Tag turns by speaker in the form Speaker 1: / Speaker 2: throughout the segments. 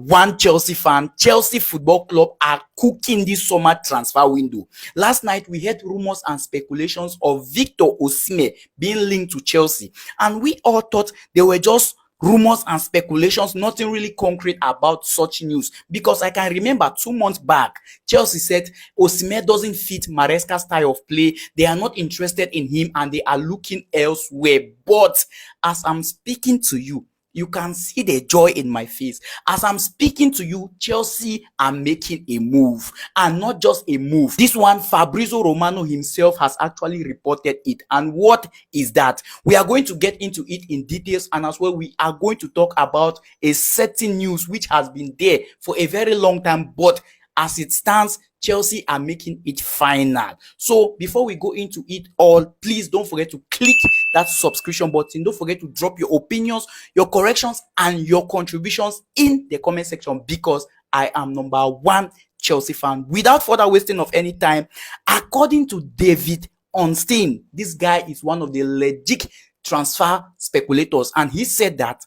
Speaker 1: One Chelsea fan, Chelsea Football Club are cooking this summer transfer window. Last night, we heard rumors and speculations of Victor Osimhen being linked to Chelsea, and we all thought they were just rumors and speculations, nothing really concrete about such news. Because I can remember 2 months back, Chelsea said Osimhen doesn't fit Maresca's style of play, they are not interested in him, and they are looking elsewhere. But as I'm speaking to you, you can see the joy in my face. As I'm speaking to you, Chelsea are making a move, and not just a move. This one, Fabrizio Romano himself has actually reported it. And what is that? We are going to get into it in details, and as well, we are going to talk about a certain news which has been there for a very long time, but as it stands, Chelsea are making it final. So before we go into it all, please don't forget to click that subscription button. Don't forget to drop your opinions, your corrections, and your contributions in the comment section, because I am number one Chelsea fan. Without further wasting of any time, according to David Ornstein, this guy is one of the legit transfer speculators, and he said that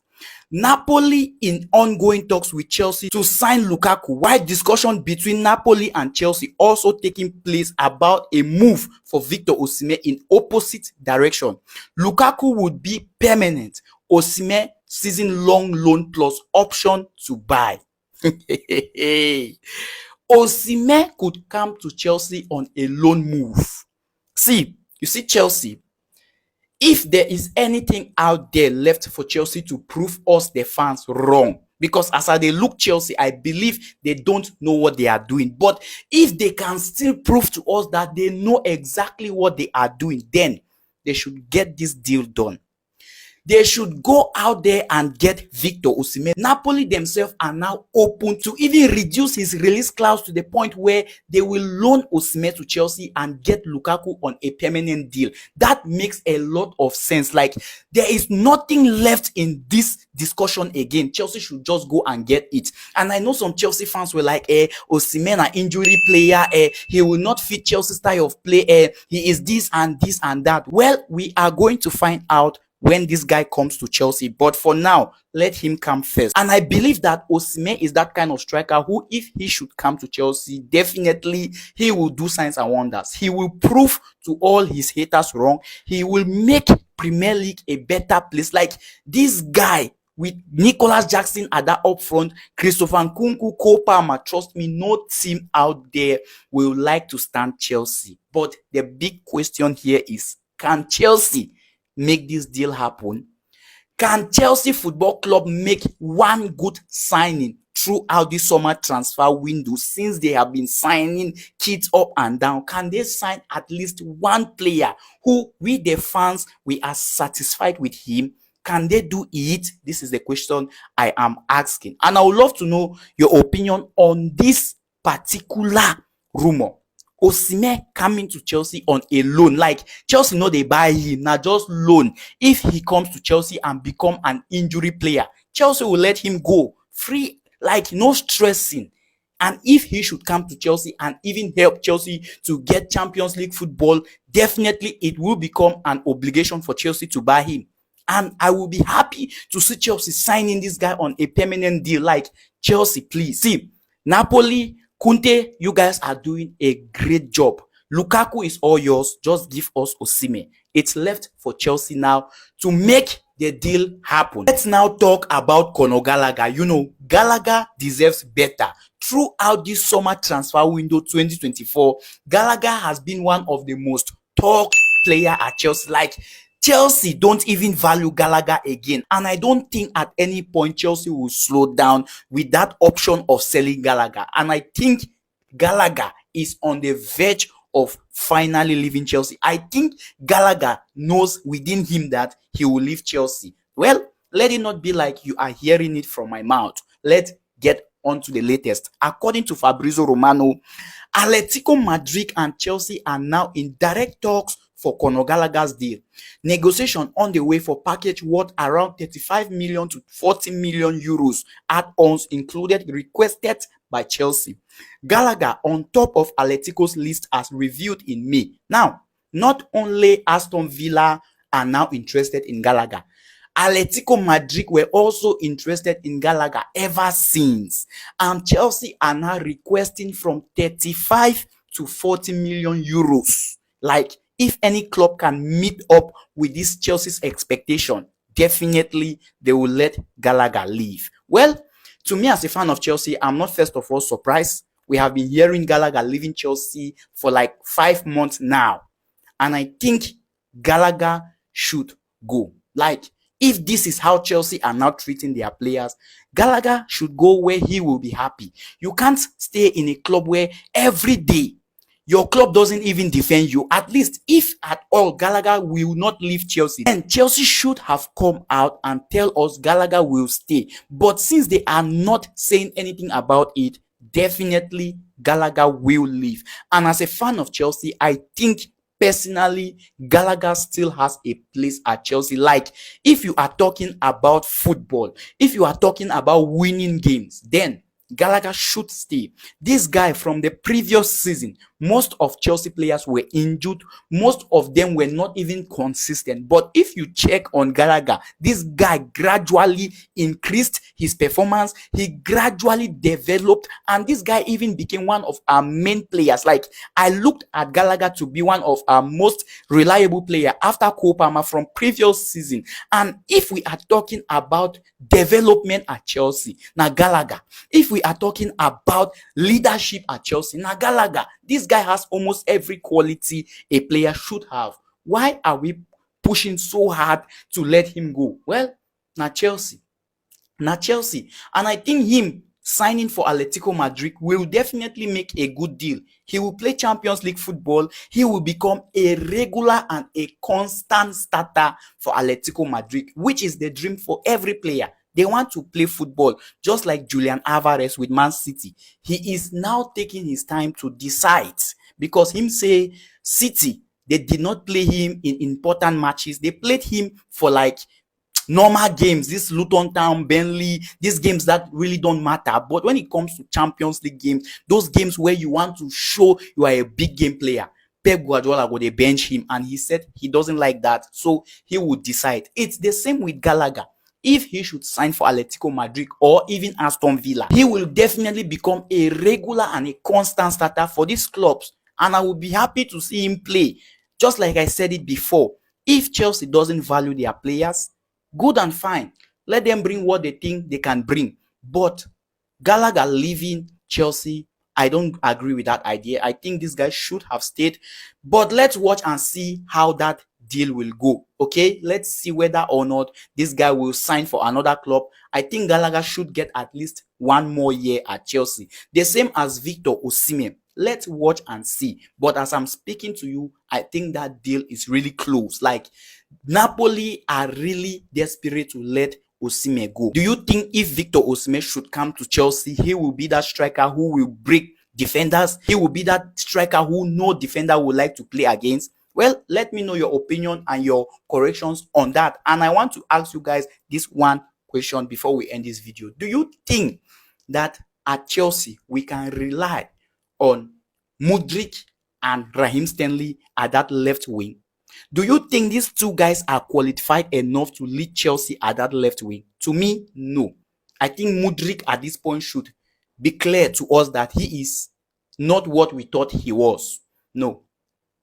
Speaker 1: Napoli in ongoing talks with Chelsea to sign Lukaku, while discussion between Napoli and Chelsea also taking place about a move for Victor Osimhen in opposite direction. Lukaku would be permanent. Osimhen season-long loan plus option to buy. Osimhen could come to Chelsea on a loan move. See, you see Chelsea, if there is anything out there left for Chelsea to prove us, the fans, wrong, because as they look Chelsea, I believe they don't know what they are doing. But if they can still prove to us that they know exactly what they are doing, then they should get this deal done. They should go out there and get Victor Osimhen. Napoli themselves are now open to even reduce his release clause to the point where they will loan Osimhen to Chelsea and get Lukaku on a permanent deal. That makes a lot of sense. Like, there is nothing left in this discussion again. Chelsea should just go and get it. And I know some Chelsea fans were like, Osimhen an injury player, he will not fit Chelsea style of play, he is this and this and that. Well, we are going to find out when this guy comes to Chelsea, but for now, let him come first. And I believe that Osimhen is that kind of striker who, if he should come to Chelsea, definitely he will do signs and wonders. He will prove to all his haters wrong. He will make Premier League a better place. Like this guy with Nicholas Jackson at that up front, Christopher Nkunku, Cole Palmer, trust me, no team out there will like to stand Chelsea. But the big question here is, can Chelsea make this deal happen? Can Chelsea Football Club make one good signing throughout this summer transfer window, since they have been signing kids up and down? Can they sign at least one player who, we the fans, we are satisfied with him? Can they do it? This is the question I am asking, and I would love to know your opinion on this particular rumor. Osimhen coming to Chelsea on a loan. Like, Chelsea know they buy him, now just loan. If he comes to Chelsea and become an injury player, Chelsea will let him go free, like no stressing. And if he should come to Chelsea and even help Chelsea to get Champions League football, definitely it will become an obligation for Chelsea to buy him. And I will be happy to see Chelsea signing this guy on a permanent deal. Like, Chelsea, please. See, Napoli, Kunte, you guys are doing a great job. Lukaku is all yours. Just give us Osimhen. It's left for Chelsea now to make the deal happen. Let's now talk about Conor Gallagher. You know, Gallagher deserves better. Throughout this summer transfer window 2024, Gallagher has been one of the most talked player at Chelsea. Like, Chelsea don't even value Gallagher again. And I don't think at any point Chelsea will slow down with that option of selling Gallagher. And I think Gallagher is on the verge of finally leaving Chelsea. I think Gallagher knows within him that he will leave Chelsea. Well, let it not be like you are hearing it from my mouth. Let's get on to the latest. According to Fabrizio Romano, Atletico Madrid and Chelsea are now in direct talks for Conor Gallagher's deal. Negotiation on the way for package worth around 35 million to 40 million euros, add-ons included, requested by Chelsea. Gallagher on top of Atletico's list as revealed in May. Now, not only Aston Villa are now interested in Gallagher, Atletico Madrid were also interested in Gallagher ever since, and Chelsea are now requesting from 35 to 40 million euros. Like, if any club can meet up with this Chelsea's expectation, definitely they will let Gallagher leave. Well, to me as a fan of Chelsea, I'm not first of all surprised. We have been hearing Gallagher leaving Chelsea for like 5 months now, and I think Gallagher should go. Like, if this is how Chelsea are now treating their players, Gallagher should go where he will be happy. You can't stay in a club where every day your club doesn't even defend you. At least, if at all, Gallagher will not leave Chelsea. And Chelsea should have come out and tell us Gallagher will stay. But since they are not saying anything about it, definitely Gallagher will leave. And as a fan of Chelsea, I think personally Gallagher still has a place at Chelsea. Like, if you are talking about football, if you are talking about winning games, then Gallagher should stay. This guy, from the previous season, most of Chelsea players were injured. Most of them were not even consistent. But if you check on Gallagher, this guy gradually increased his performance. He gradually developed, and this guy even became one of our main players. Like, I looked at Gallagher to be one of our most reliable player after Cole Palmer from previous season. And if we are talking about development at Chelsea, now Gallagher. If we are talking about leadership at Chelsea, now Gallagher. This guy has almost every quality a player should have. Why are we pushing so hard to let him go? Well, now Chelsea. Now Chelsea. And I think him signing for Atletico Madrid will definitely make a good deal. He will play Champions League football. He will become a regular and a constant starter for Atletico Madrid, which is the dream for every player. They want to play football just like Julian Alvarez with Man City. He is now taking his time to decide, because him say City, they did not play him in important matches. They played him for like normal games, this Luton Town, Burnley, these games that really don't matter. But when it comes to Champions League games, those games where you want to show you are a big game player, Pep Guardiola go dey bench him, and he said he doesn't like that, so he would decide. It's the same with Gallagher. If he should sign for Atletico Madrid or even Aston Villa, he will definitely become a regular and a constant starter for these clubs, and I will be happy to see him play. Just like I said it before, if Chelsea doesn't value their players, good and fine. Let them bring what they think they can bring. But Gallagher leaving Chelsea, I don't agree with that idea. I think this guy should have stayed. But let's watch and see how that deal will go. Okay, let's see whether or not this guy will sign for another club. I think Gallagher should get at least one more year at Chelsea, the same as Victor Osimhen. Let's watch and see. But as I'm speaking to you, I think that deal is really close. Like, Napoli are really desperate to let Osimhen go. Do you think if Victor Osimhen should come to Chelsea, he will be that striker who will break defenders? He will be that striker who no defender would like to play against? Well, let me know your opinion and your corrections on that. And I want to ask you guys this one question before we end this video. Do you think that at Chelsea we can rely on Mudryk and Raheem Sterling at that left wing? Do you think these two guys are qualified enough to lead Chelsea at that left wing? To me, no. I think Mudryk at this point should be clear to us that he is not what we thought he was. No.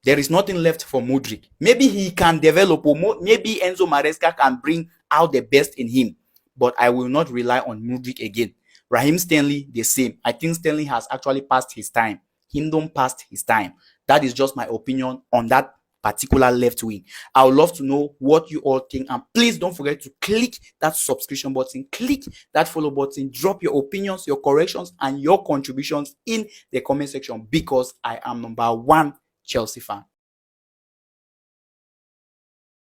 Speaker 1: There is nothing left for Mudryk. Maybe he can develop, or maybe Enzo Maresca can bring out the best in him. But I will not rely on Mudryk again. Raheem Sterling, the same. I think Sterling has actually passed his time. Hindon passed his time. That is just my opinion on that particular left wing. I would love to know what you all think, and please don't forget to click that subscription button, click that follow button, drop your opinions, your corrections, and your contributions in the comment section, because I am #1 Chelsea fan.